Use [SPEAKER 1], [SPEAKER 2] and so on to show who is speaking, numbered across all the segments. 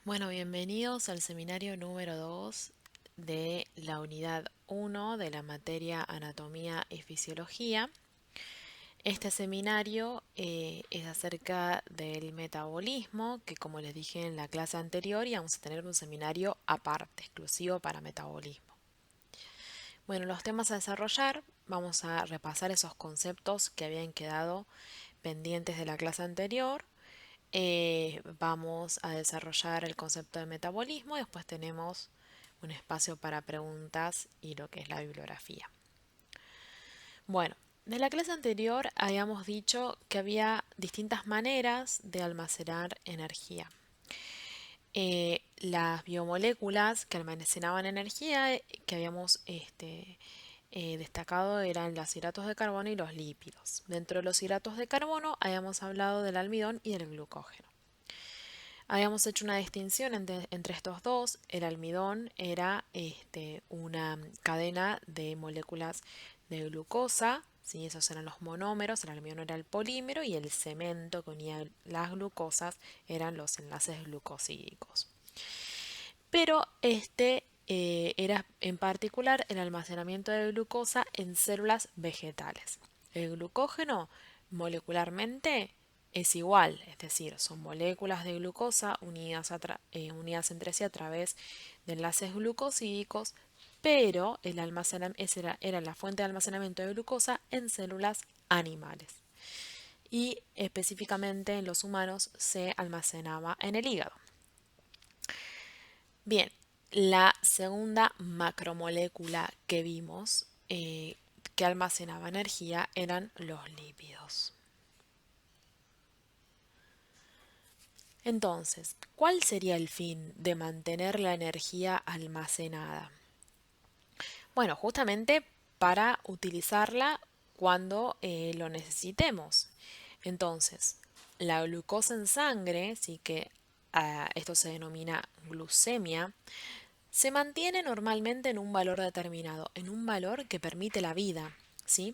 [SPEAKER 1] Bueno, bienvenidos al seminario número 2 de la unidad uno de la materia Anatomía y Fisiología. Este seminario es acerca del metabolismo, que como les dije en la clase anterior, íbamos a tener un seminario aparte, exclusivo para metabolismo. Bueno, los temas a desarrollar, vamos a repasar esos conceptos que habían quedado pendientes de la clase anterior. Vamos a desarrollar el concepto de metabolismo y después tenemos un espacio para preguntas y lo que es la bibliografía. Bueno, de la clase anterior habíamos dicho que había distintas maneras de almacenar energía. Las biomoléculas que almacenaban energía que habíamos destacado eran los hidratos de carbono y los lípidos. Dentro de los hidratos de carbono habíamos hablado del almidón y del glucógeno. Habíamos hecho una distinción entre estos dos. El almidón era una cadena de moléculas de glucosa, ¿sí? Esos eran los monómeros, el almidón era el polímero y el cemento que unía las glucosas eran los enlaces glucosídicos. Pero era en particular el almacenamiento de glucosa en células vegetales. El glucógeno molecularmente es igual, es decir, son moléculas de glucosa unidas entre sí a través de enlaces glucosídicos, pero era la fuente de almacenamiento de glucosa en células animales. Y específicamente en los humanos se almacenaba en el hígado. Bien, la segunda macromolécula que vimos que almacenaba energía eran los lípidos. Entonces, ¿cuál sería el fin de mantener la energía almacenada? Bueno, justamente para utilizarla cuando lo necesitemos. Entonces, la glucosa en sangre, sí que esto se denomina glucemia, se mantiene normalmente en un valor determinado, en un valor que permite la vida, ¿sí?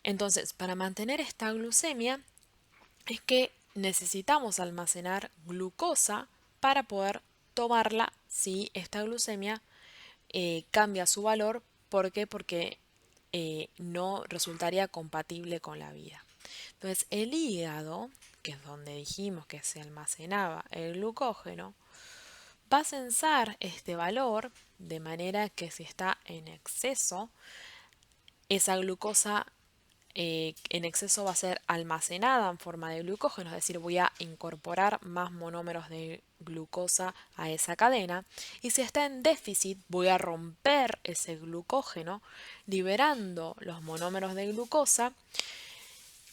[SPEAKER 1] Entonces, para mantener esta glucemia es que necesitamos almacenar glucosa para poder tomarla si esta glucemia cambia su valor. ¿Por qué? Porque no resultaría compatible con la vida. Entonces, el hígado, que es donde dijimos que se almacenaba el glucógeno, va a censar este valor de manera que si está en exceso, esa glucosa en exceso va a ser almacenada en forma de glucógeno, es decir, voy a incorporar más monómeros de glucosa a esa cadena. Y si está en déficit, voy a romper ese glucógeno, liberando los monómeros de glucosa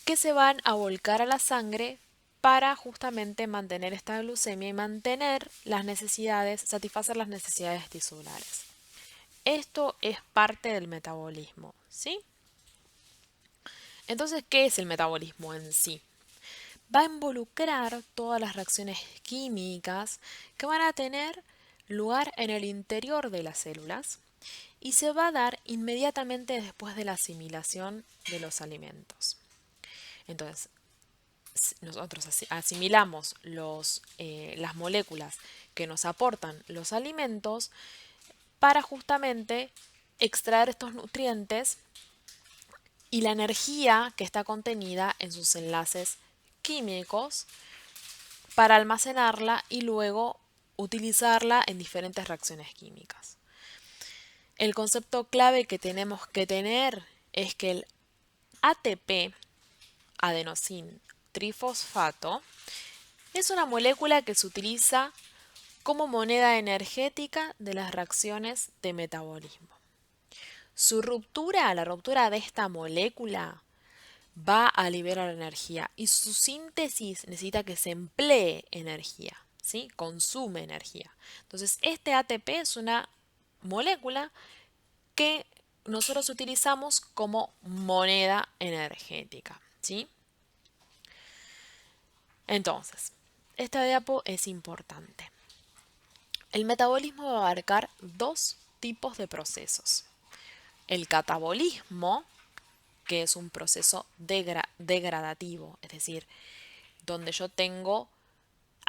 [SPEAKER 1] que se van a volcar a la sangre para justamente mantener esta glucemia y mantener las necesidades, satisfacer las necesidades tisulares. Esto es parte del metabolismo, ¿sí? Entonces, ¿qué es el metabolismo en sí? Va a involucrar todas las reacciones químicas que van a tener lugar en el interior de las células y se va a dar inmediatamente después de la asimilación de los alimentos. Entonces, nosotros asimilamos las moléculas que nos aportan los alimentos para justamente extraer estos nutrientes y la energía que está contenida en sus enlaces químicos para almacenarla y luego utilizarla en diferentes reacciones químicas. El concepto clave que tenemos que tener es que el ATP, adenosín trifosfato, es una molécula que se utiliza como moneda energética de las reacciones de metabolismo. Su ruptura, la ruptura de esta molécula, va a liberar energía y su síntesis necesita que se emplee energía, ¿sí? Consume energía. Entonces, este ATP es una molécula que nosotros utilizamos como moneda energética, ¿sí? Entonces, esta diapo es importante. El metabolismo va a abarcar dos tipos de procesos. El catabolismo, que es un proceso degradativo, es decir, donde yo tengo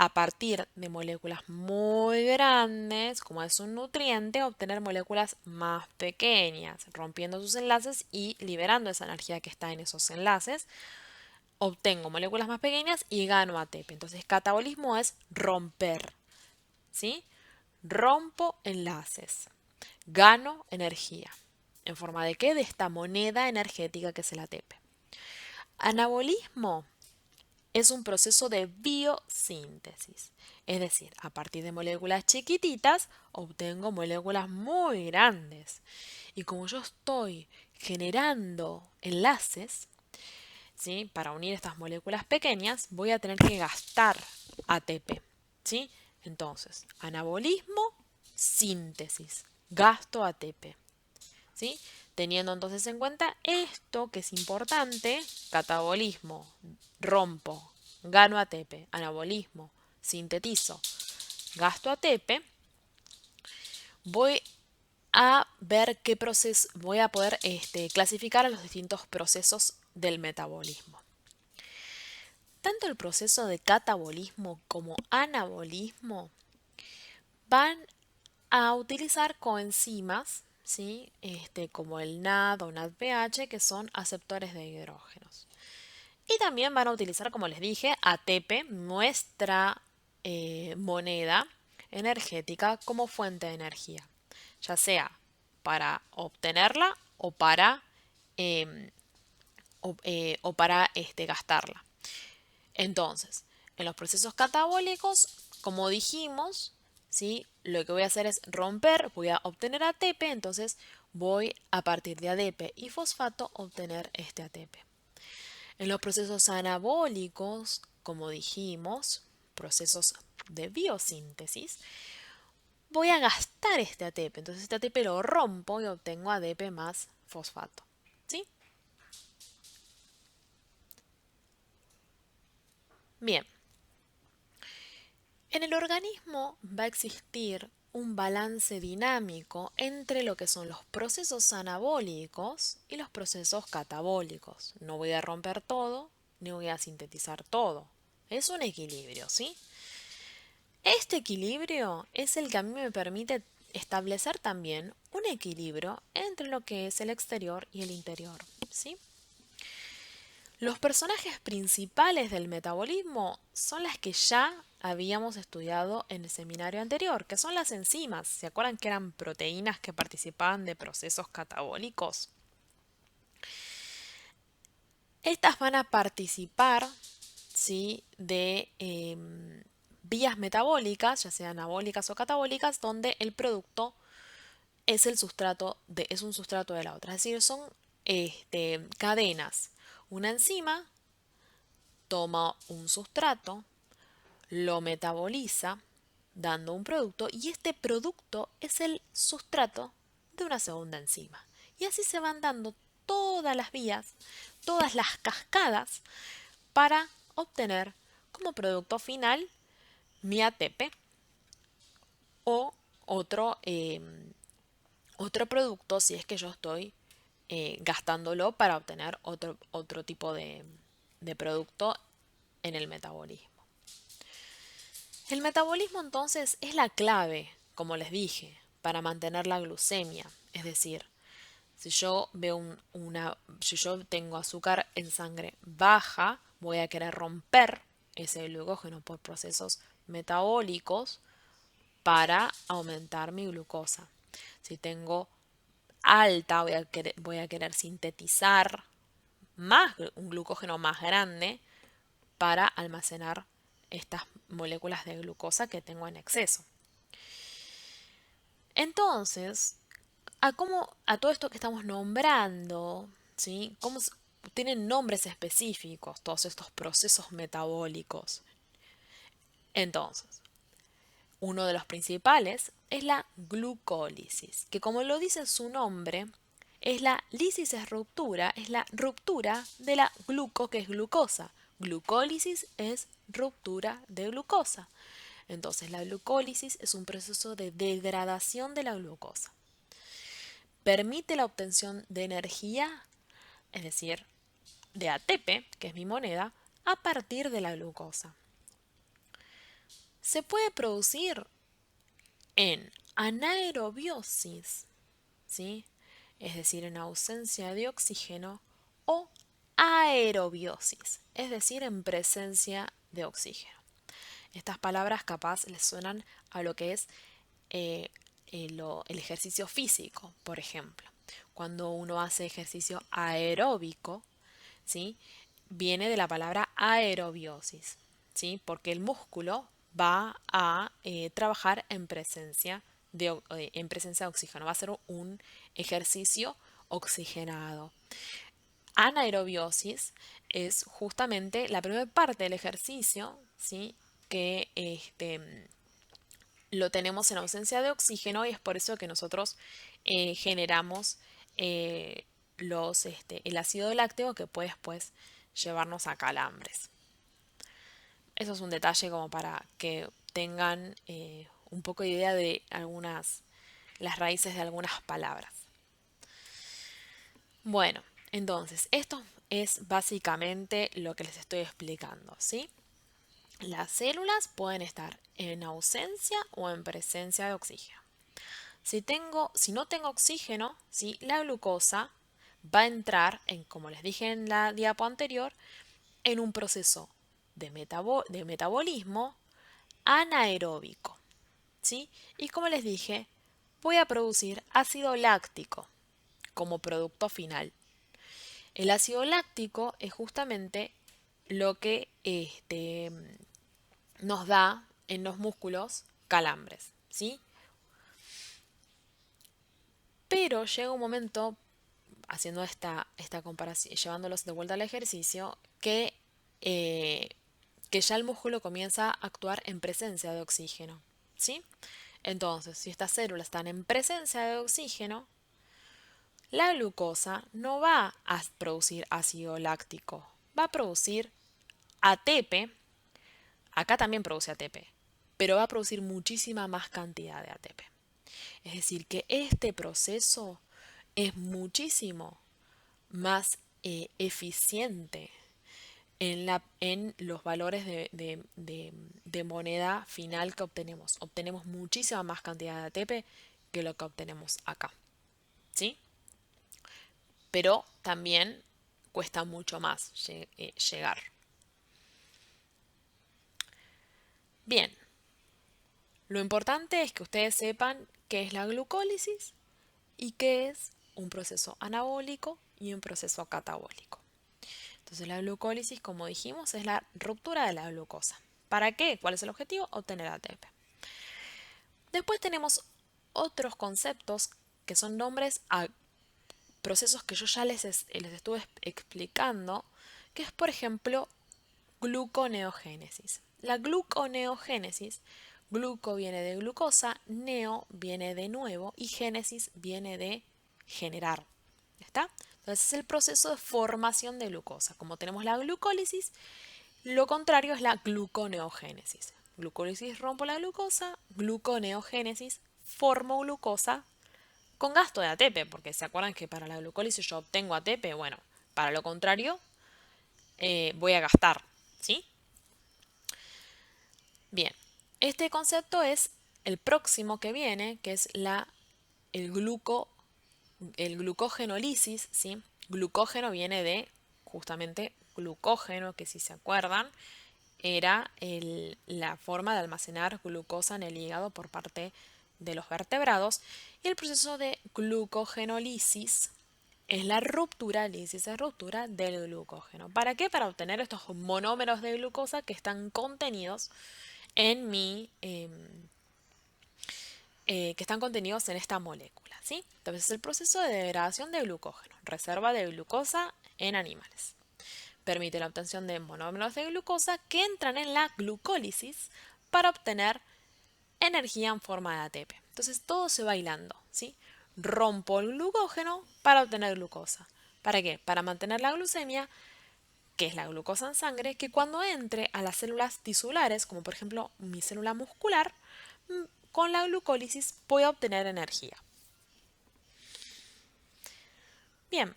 [SPEAKER 1] a partir de moléculas muy grandes, como es un nutriente, obtener moléculas más pequeñas, rompiendo sus enlaces y liberando esa energía que está en esos enlaces. Obtengo moléculas más pequeñas y gano ATP. Entonces, catabolismo es romper, ¿sí? Rompo enlaces, gano energía. ¿En forma de qué? De esta moneda energética que es el ATP. Anabolismo es un proceso de biosíntesis. Es decir, a partir de moléculas chiquititas obtengo moléculas muy grandes. Y como yo estoy generando enlaces, ¿sí? Para unir estas moléculas pequeñas, voy a tener que gastar ATP, ¿sí? Entonces, anabolismo, síntesis, gasto ATP, ¿sí? Teniendo entonces en cuenta esto que es importante, catabolismo, rompo, gano ATP, anabolismo, sintetizo, gasto ATP, voy a ver qué proceso, voy a poder clasificar a los distintos procesos del metabolismo. Tanto el proceso de catabolismo como anabolismo van a utilizar coenzimas, ¿sí? Como el NAD o NADPH, que son aceptores de hidrógenos. Y también van a utilizar, como les dije, ATP, nuestra moneda energética, como fuente de energía, ya sea para obtenerla o para, em, gastarla. Entonces, en los procesos catabólicos, como dijimos, ¿sí? Lo que voy a hacer es romper, voy a obtener ATP, entonces voy a partir de ADP y fosfato obtener este ATP. En los procesos anabólicos, como dijimos, procesos de biosíntesis, voy a gastar este ATP. Entonces este ATP lo rompo y obtengo ADP más fosfato. ¿Sí? Bien. En el organismo va a existir un balance dinámico entre lo que son los procesos anabólicos y los procesos catabólicos. No voy a romper todo, ni voy a sintetizar todo. Es un equilibrio, ¿sí? Este equilibrio es el que a mí me permite establecer también un equilibrio entre lo que es el exterior y el interior, ¿sí? Los personajes principales del metabolismo son las que ya habíamos estudiado en el seminario anterior, que son las enzimas. ¿Se acuerdan que eran proteínas que participaban de procesos catabólicos? Estas van a participar, ¿sí? de vías metabólicas, ya sean anabólicas o catabólicas, donde el producto es es un sustrato de la otra. Es decir, son cadenas. Una enzima toma un sustrato, lo metaboliza, dando un producto, y este producto es el sustrato de una segunda enzima. Y así se van dando todas las vías, todas las cascadas para obtener como producto final mi ATP o otro producto si es que yo estoy gastándolo para obtener otro tipo de producto en el metabolismo. El metabolismo entonces es la clave, como les dije, para mantener la glucemia. Es decir, si yo tengo azúcar en sangre baja, voy a querer romper ese glucógeno por procesos metabólicos para aumentar mi glucosa. Si tengo alta, voy a querer sintetizar un glucógeno más grande para almacenar estas moléculas de glucosa que tengo en exceso. Entonces, a todo esto que estamos nombrando, ¿sí? Tienen nombres específicos todos estos procesos metabólicos? Entonces, uno de los principales es la glucólisis, que como lo dice su nombre, es la lisis es ruptura, es la ruptura de la que es glucosa. Glucólisis es ruptura de glucosa. Entonces, la glucólisis es un proceso de degradación de la glucosa. Permite la obtención de energía, es decir, de ATP, que es mi moneda, a partir de la glucosa. se puede producir en anaerobiosis, ¿sí? Es decir, en ausencia de oxígeno, o aerobiosis, es decir, en presencia de oxígeno. Estas palabras capaz les suenan a lo que es eh, el ejercicio físico, por ejemplo. Cuando uno hace ejercicio aeróbico, ¿sí? Viene de la palabra aerobiosis, ¿sí? Porque el músculo va a trabajar en presencia de oxígeno, va a ser un ejercicio oxigenado. Anaerobiosis es justamente la primera parte del ejercicio, ¿sí? Que lo tenemos en ausencia de oxígeno y es por eso que nosotros generamos eh, el ácido lácteo que puede después llevarnos a calambres. Eso es un detalle como para que tengan un poco de idea de las raíces de algunas palabras. Bueno, entonces, esto es básicamente lo que les estoy explicando, ¿sí? Las células pueden estar en ausencia o en presencia de oxígeno. Si no tengo oxígeno, ¿sí? La glucosa va a entrar en, como les dije en la diapo anterior, en un proceso de metabolismo anaeróbico, ¿sí? Y como les dije, voy a producir ácido láctico como producto final. El ácido láctico es justamente lo que nos da en los músculos calambres, ¿sí? Pero llega un momento, haciendo esta comparación, llevándolos de vuelta al ejercicio, eh, que ya el músculo comienza a actuar en presencia de oxígeno, ¿sí? Entonces, si estas células están en presencia de oxígeno, la glucosa no va a producir ácido láctico, va a producir ATP. Acá también produce ATP, pero va a producir muchísima más cantidad de ATP. Es decir, que este proceso es muchísimo más eficiente en los valores de moneda final que obtenemos. Obtenemos muchísima más cantidad de ATP que lo que obtenemos acá, ¿sí? Pero también cuesta mucho más llegar. Bien, lo importante es que ustedes sepan qué es la glucólisis y qué es un proceso anabólico y un proceso catabólico. Entonces la glucólisis, como dijimos, es la ruptura de la glucosa. ¿Para qué? ¿Cuál es el objetivo? Obtener ATP. Después tenemos otros conceptos que son nombres a procesos que yo ya les estuve explicando, que es por ejemplo gluconeogénesis. La gluconeogénesis, gluco viene de glucosa, neo viene de nuevo y génesis viene de generar. ¿Está? Entonces es el proceso de formación de glucosa. Como tenemos la glucólisis, lo contrario es la gluconeogénesis. Glucólisis rompo la glucosa, gluconeogénesis formo glucosa con gasto de ATP, porque se acuerdan que para la glucólisis yo obtengo ATP, bueno, para lo contrario voy a gastar, ¿sí? Bien, este concepto es el próximo que viene, que es el, gluco, el glucógenolisis, ¿sí? Glucógeno viene de justamente glucógeno, que si se acuerdan, era la forma de almacenar glucosa en el hígado por parte de los vertebrados. Y el proceso de glucogenolisis es la ruptura, lisis es ruptura del glucógeno. ¿Para qué? Para obtener estos monómeros de glucosa que están contenidos en que están contenidos en esta molécula, ¿sí? Entonces es el proceso de degradación de glucógeno, reserva de glucosa en animales. Permite la obtención de monómeros de glucosa que entran en la glucólisis para obtener energía en forma de ATP. Entonces todo se va hilando, ¿sí? Rompo el glucógeno para obtener glucosa. ¿Para qué? Para mantener la glucemia, que es la glucosa en sangre, que cuando entre a las células tisulares, como por ejemplo mi célula muscular, con la glucólisis voy a obtener energía. Bien,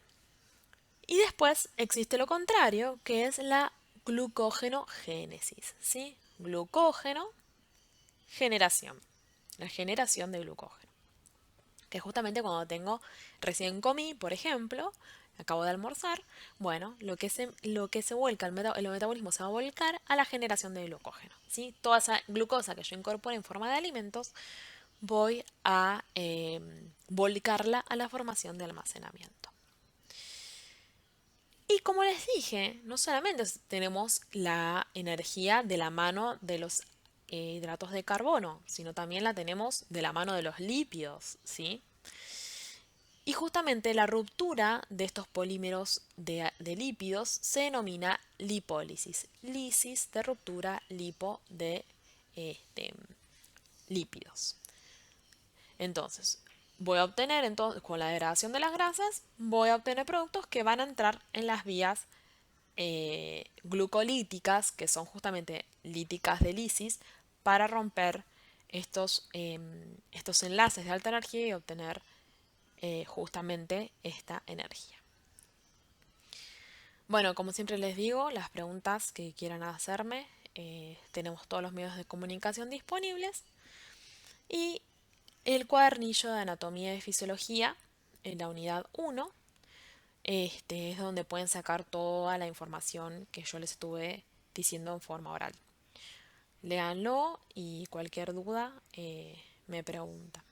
[SPEAKER 1] y después existe lo contrario, que es la glucógenogénesis, ¿sí? Glucógeno la generación de glucógeno, que justamente cuando recién comí, por ejemplo, acabo de almorzar, bueno, lo que se vuelca, el metabolismo se va a volcar a la generación de glucógeno, ¿sí? Toda esa glucosa que yo incorpore en forma de alimentos, voy a volcarla a la formación de almacenamiento. Y como les dije, no solamente tenemos la energía de la mano de los hidratos de carbono, sino también la tenemos de la mano de los lípidos, ¿sí? Y justamente la ruptura de estos polímeros de lípidos se denomina lipólisis. Lisis de ruptura, lipo de este, lípidos. Entonces, voy a obtener, con la degradación de las grasas, voy a obtener productos que van a entrar en las vías glucolíticas, que son justamente líticas de lisis, para romper estos enlaces de alta energía y obtener justamente esta energía. Bueno, como siempre les digo, las preguntas que quieran hacerme, tenemos todos los medios de comunicación disponibles y el cuadernillo de anatomía y fisiología en la unidad 1. Es donde pueden sacar toda la información que yo les estuve diciendo en forma oral. Léanlo y cualquier duda me preguntan.